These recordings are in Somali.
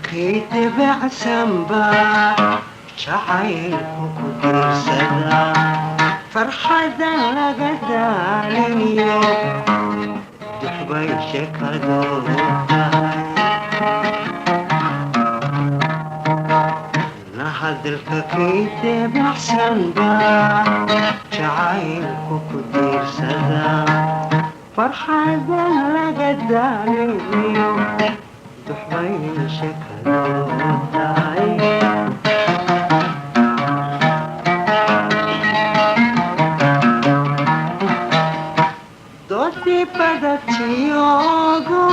كيت بعسن با شعيرك كدير سدا فرحة لقدالني دحبي شكدو نهد الكيت بعسن با شعيرك كدير سدا فرحة لقدالني دحبي شكدو Doti padaciogo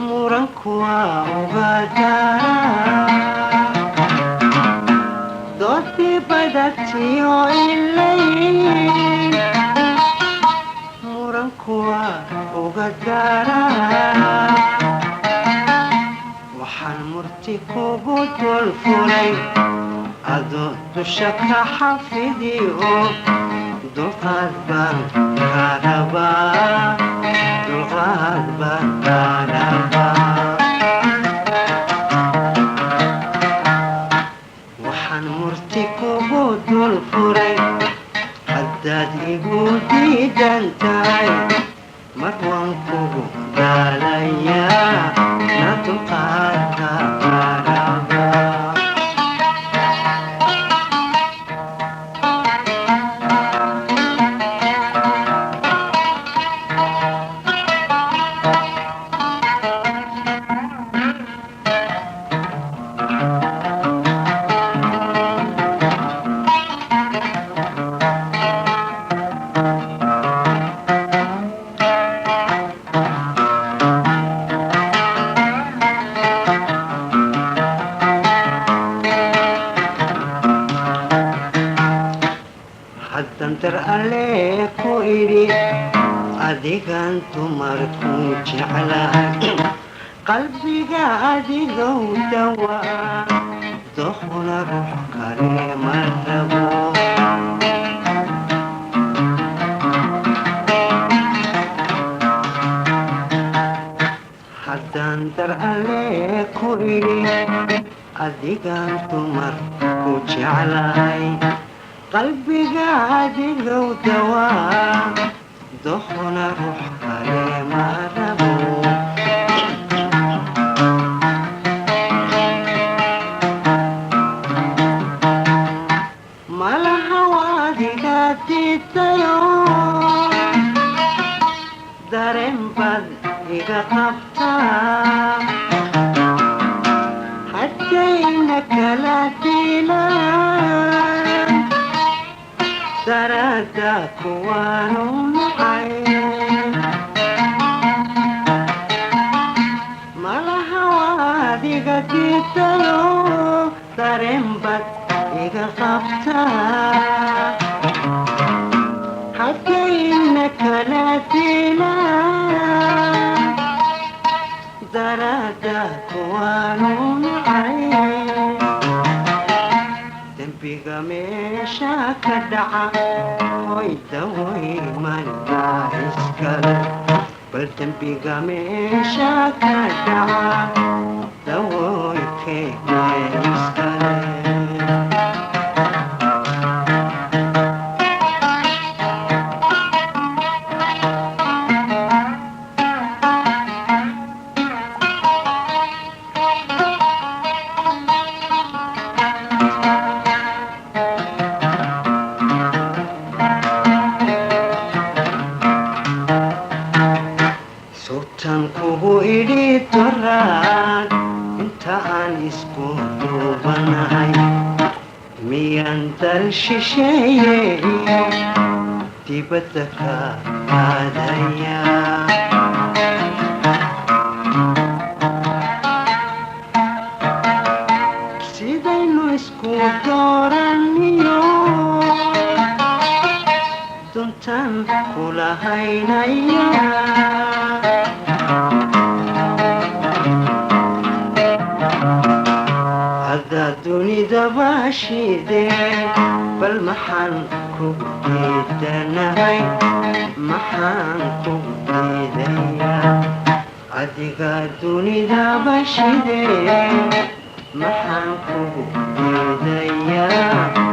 Murang kuwa ugadara Doti padacio ilay Murang kuwa ugadara Waxaan murti kugu dul furay adoo dusha ka xafidiyo dulqaad baan kaa rabaa dulqaad baan kaa rabaa waxaan murti kugu dul furay haddaad igu diidan tahay mar waan kugu daalayaa na dulqaadka kaa rabaa haddantar alle ku idhi adigan dumarku jeclahay qalbiga adigow dawaa doqna ruux kale ma rabo haddantar alle ku idhi adigan dumarku jeclahay qalbiga adigow dawaa doqna ruux kale ma rabo malaha waadiga diidayo dareen baad iga qabtaa haddayna kala dilaan darada kuwaanu nacay malaha waadiga diidayo dareen bad iga qabtaa haddayna kala dilaan darada kuwaanu nacay dembiga meesha ka dhaca hoy daway manaa iskale bal dembiga meesha ka dhaca dawoy keene iskale sultan kugu idhi doraan inta aan isku duubanahay miyaan dal shisheeye iyo dibadda ka aadaya sidaynu isku dooraniyo duntan kula haynaya haddaad dunida baashidee bal maxaan kugu diidanahay maxaan kugu diidayaa adiga dunidaba shide maxaan kugu diidayaa